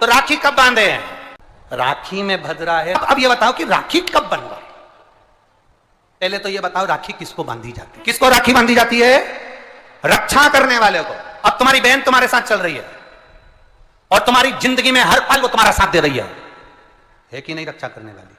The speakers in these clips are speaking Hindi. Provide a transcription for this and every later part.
तो राखी कब बांधे हैं? राखी में भद्रा है। अब ये बताओ कि राखी कब बन गई? पहले तो ये बताओ राखी किसको बांधी जाती है? किसको राखी बांधी जाती है? रक्षा करने वाले को। अब तुम्हारी बहन तुम्हारे साथ चल रही है और तुम्हारी जिंदगी में हर पल वो तुम्हारा साथ दे रही है कि नहीं? रक्षा करने वाली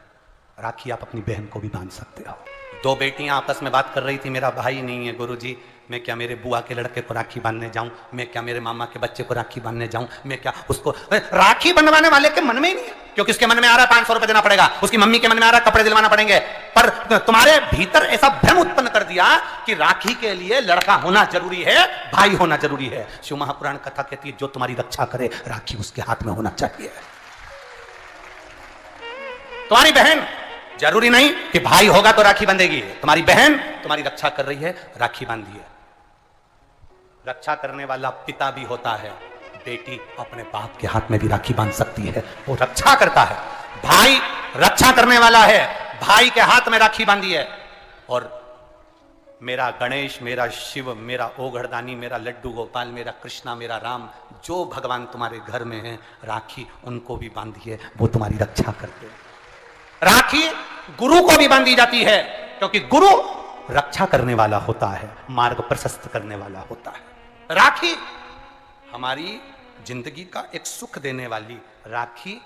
राखी आप अपनी बहन को भी बांध सकते हो। दो बेटियां आपस में बात कर रही थी, मेरा भाई नहीं है गुरुजी, मैं क्या मेरे बुआ के लड़के को राखी बांधने जाऊं? मैं क्या मेरे मामा के बच्चे को राखी बांधने जाऊं? मैं क्या उसको? राखी बंधवाने वाले के मन में ही नहीं है, क्योंकि उसके मन में आ रहा है 500 रुपए देना पड़ेगा, उसकी मम्मी के मन में आ रहा है कपड़े दिलवाना पड़ेंगे। पर तुम्हारे भीतर ऐसा भ्रम उत्पन्न कर दिया कि राखी के लिए लड़का होना जरूरी है, भाई होना जरूरी है। शिव महापुराण कथा कहती है जो तुम्हारी रक्षा करे राखी उसके हाथ में होना चाहिए। तुम्हारी बहन, जरूरी नहीं कि भाई होगा तो राखी बंधेगी, तुम्हारी बहन तुम्हारी रक्षा कर रही है, राखी बांधिए। रक्षा करने वाला पिता भी होता है, बेटी अपने बाप के हाथ में भी राखी बांध सकती है, वो रक्षा करता है। भाई रक्षा करने वाला है, भाई के हाथ में राखी बांधी है। और मेरा गणेश, मेरा शिव, मेरा ओघड़दानी, मेरा लड्डू गोपाल, मेरा कृष्णा, मेरा राम, जो भगवान तुम्हारे घर में है, राखी उनको भी बांधिए, वो तुम्हारी रक्षा करते हैं। राखी गुरु को भी बांधी जाती है, क्योंकि गुरु रक्षा करने वाला होता है, मार्ग प्रशस्त करने वाला होता है। राखी हमारी जिंदगी का एक सुख देने वाली, राखी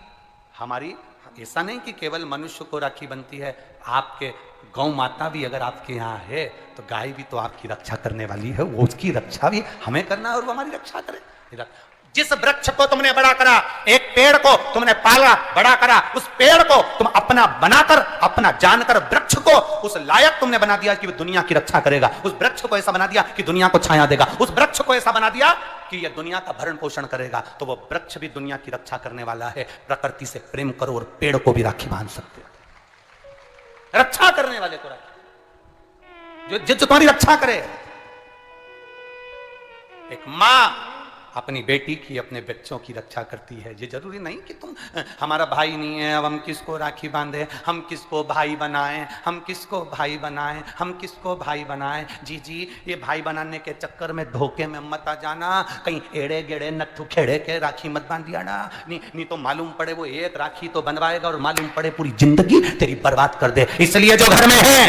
हमारी, ऐसा नहीं कि केवल मनुष्य को राखी बनती है, आपके गौ माता भी अगर आपके यहाँ है तो गाय भी तो आपकी रक्षा करने वाली है, वो उसकी रक्षा भी हमें करना है और वो हमारी रक्षा करे। जिस वृक्ष को तुमने बड़ा करा, एक पेड़ को तुमने पाला बड़ा करा, उस पेड़ को तुम अपना बनाकर, अपना जानकर वृक्ष को उस लायक तुमने बना दिया कि वो दुनिया की रक्षा करेगा। उस वृक्ष को ऐसा बना दिया कि दुनिया को छाया देगा। उस वृक्ष को ऐसा बना दिया कि यह दुनिया का भरण पोषण करेगा। तो वो वृक्ष भी दुनिया की रक्षा करने वाला है। प्रकृति से प्रेम करो और पेड़ को भी राखी बांध सकते हो। रक्षा करने वाले को राखी, जो तुम्हारी रक्षा करे। एक मां अपनी बेटी की, अपने बच्चों की रक्षा करती है। ये जरूरी नहीं कि तुम, हमारा भाई नहीं है अब हम किसको राखी बांधे, हम किसको भाई बनाएं, हम किसको भाई बनाएं, हम किसको भाई बनाएं। जी ये भाई बनाने के चक्कर में धोखे में मत आ जाना, कहीं एड़े गेड़े नट्ठू खेड़े के राखी मत बांध दिया ना। नहीं तो मालूम पड़े वो एक राखी तो बनवाएगा और मालूम पड़े पूरी जिंदगी तेरी बर्बाद कर दे। इसलिए जो घर में है,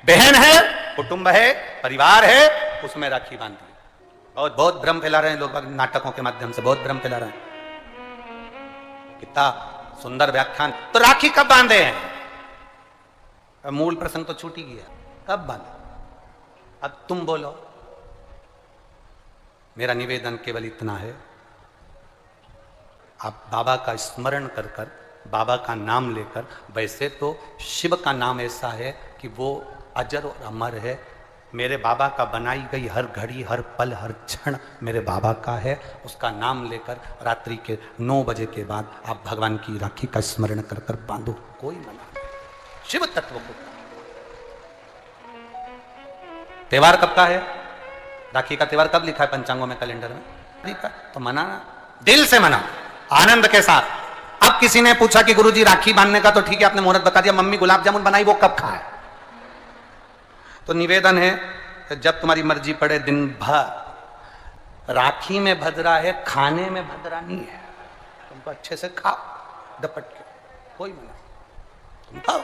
बहन है, कुटुंब है, परिवार है, उसमें राखी बांधी। बहुत भ्रम फैला रहे हैं लोग नाटकों के माध्यम से, बहुत भ्रम फैला रहे हैं। कितना सुंदर व्याख्यान। तो राखी कब बांधे हैं? मूल प्रसंग तो छूट ही गया, कब बांधे? अब तुम बोलो। मेरा निवेदन केवल इतना है, आप बाबा का स्मरण कर कर, बाबा का नाम लेकर, वैसे तो शिव का नाम ऐसा है कि वो अजर और अमर है। मेरे बाबा का बनाई गई हर घड़ी, हर पल, हर क्षण मेरे बाबा का है। उसका नाम लेकर रात्रि के 9 बजे के बाद आप भगवान की राखी का स्मरण कर कर बांधो, कोई मना नहीं। शिव तत्व को। त्योहार कब का है? राखी का त्योहार कब लिखा है पंचांगों में, कैलेंडर में? तो मनाना, दिल से मना, आनंद के साथ। अब किसी ने पूछा कि गुरुजी राखी बांधने का तो ठीक है, आपने मुहूर्त बता दिया, मम्मी गुलाब जामुन बनाई, वो कब खाए? तो निवेदन है, जब तुम्हारी मर्जी पड़े दिन भर। राखी में भद्रा है, खाने में भद्रा नहीं है। तुमको अच्छे से खाओ, दपट के, कोई मना, तुम खाओ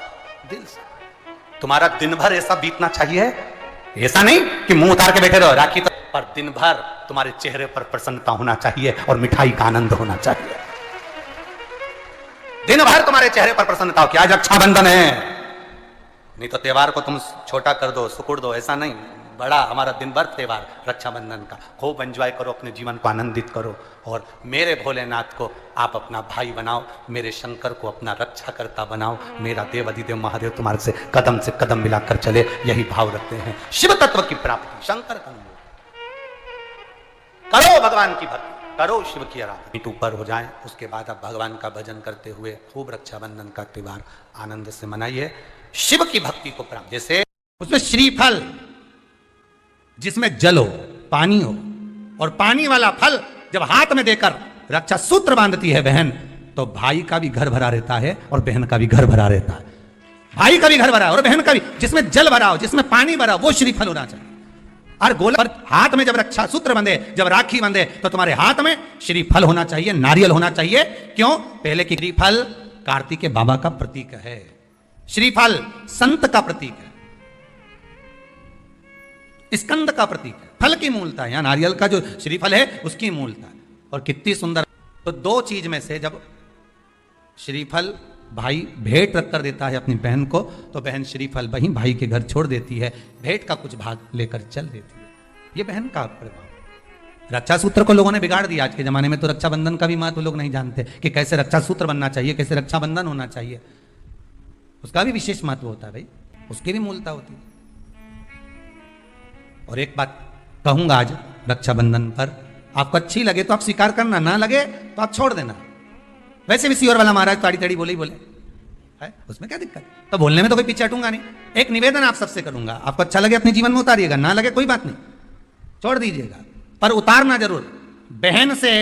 दिल से। तुम्हारा दिन भर ऐसा बीतना चाहिए, ऐसा नहीं कि मुंह उतार के बैठे रहो राखी तो, पर दिन भर तुम्हारे चेहरे पर प्रसन्नता होना चाहिए और मिठाई का आनंद होना चाहिए। दिन भर तुम्हारे चेहरे पर प्रसन्नता हो कि आज रक्षाबंधन है। नहीं तो त्योहार को तुम छोटा कर दो, सुकुड़ दो, ऐसा नहीं। बड़ा हमारा दिन भर त्योहार रक्षाबंधन का, खूब एंजॉय करो, अपने जीवन को आनंदित करो। और मेरे भोलेनाथ को आप अपना भाई बनाओ, मेरे शंकर को अपना रक्षा करता बनाओ, मेरा देव अधिदेव महादेव तुम्हारे से कदम मिलाकर चले, यही भाव रखते हैं। शिव तत्व की प्राप्ति, शंकर का करो, भगवान की भक्ति करो, शिव की आराधना ऊपर हो जाए। उसके बाद आप भगवान का भजन करते हुए खूब रक्षाबंधन का त्योहार आनंद से मनाइए। शिव की भक्ति को प्राप्त, जैसे उसमें श्रीफल, जिसमें जल हो, पानी हो, और पानी वाला फल जब हाथ में देकर रक्षा सूत्र बांधती है बहन, तो भाई का भी घर भरा रहता है और बहन का भी घर भरा रहता है। भाई का भी घर भरा और बहन का भी, जिसमें जल भरा हो, जिसमें पानी भरा हो, वो श्रीफल होना चाहिए। और गोला पर हाथ में जब रक्षा सूत्र बंधे, जब राखी बंधे, तो तुम्हारे हाथ में श्रीफल होना चाहिए, नारियल होना चाहिए। क्यों? पहले की श्रीफल कार्तिक बाबा का प्रतीक है, श्रीफल संत का प्रतीक है, स्कंद का प्रतीक है, फल की मूलता है। यहां नारियल का जो श्रीफल है उसकी मूलता है। और कितनी सुंदर। तो दो चीज में से जब श्रीफल भाई भेंट रख कर देता है अपनी बहन को, तो बहन श्रीफल वहीं भाई के घर छोड़ देती है, भेंट का कुछ भाग लेकर चल देती है। ये बहन का प्रभाव। रक्षा सूत्र को लोगों ने बिगाड़ दिया। आज के जमाने में तो रक्षाबंधन का भी महत्व लोग नहीं जानते कि कैसे रक्षा सूत्र बनना चाहिए, कैसे रक्षाबंधन होना चाहिए। उसका भी विशेष महत्व होता है भाई, उसकी भी मूलता होती है। और एक बात कहूंगा आज रक्षाबंधन पर, आपको अच्छी लगे तो आप स्वीकार करना, ना लगे तो आप छोड़ देना। वैसे भी सियोर वाला महाराज ताड़ी ताड़ी बोले ही बोले है, उसमें क्या दिक्कत? तो बोलने में तो कोई पीछे हटूंगा नहीं। एक निवेदन आप सबसे करूंगा, आपको अच्छा लगे अपने जीवन में उतारिएगा, ना लगे कोई बात नहीं, छोड़ दीजिएगा, पर उतारना जरूर। बहन से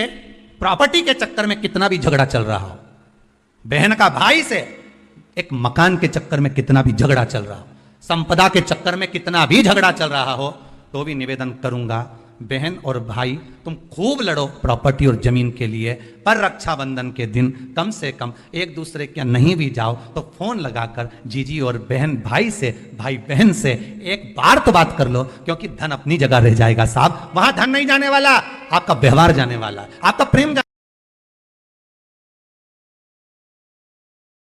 प्रॉपर्टी के चक्कर में कितना भी झगड़ा चल रहा हो, बहन का भाई से एक मकान के चक्कर में कितना भी झगड़ा चल रहा हो, संपदा के चक्कर में कितना भी झगड़ा चल रहा हो, तो भी निवेदन करूंगा, बहन और भाई तुम खूब लड़ो प्रॉपर्टी और जमीन के लिए, पर रक्षाबंधन के दिन कम से कम एक दूसरे के नहीं भी जाओ तो फोन लगाकर जीजी और बहन भाई से, भाई बहन से एक बार तो बात कर लो। क्योंकि धन अपनी जगह रह जाएगा साहब, वहां धन नहीं जाने वाला, आपका व्यवहार जाने वाला, आपका प्रेम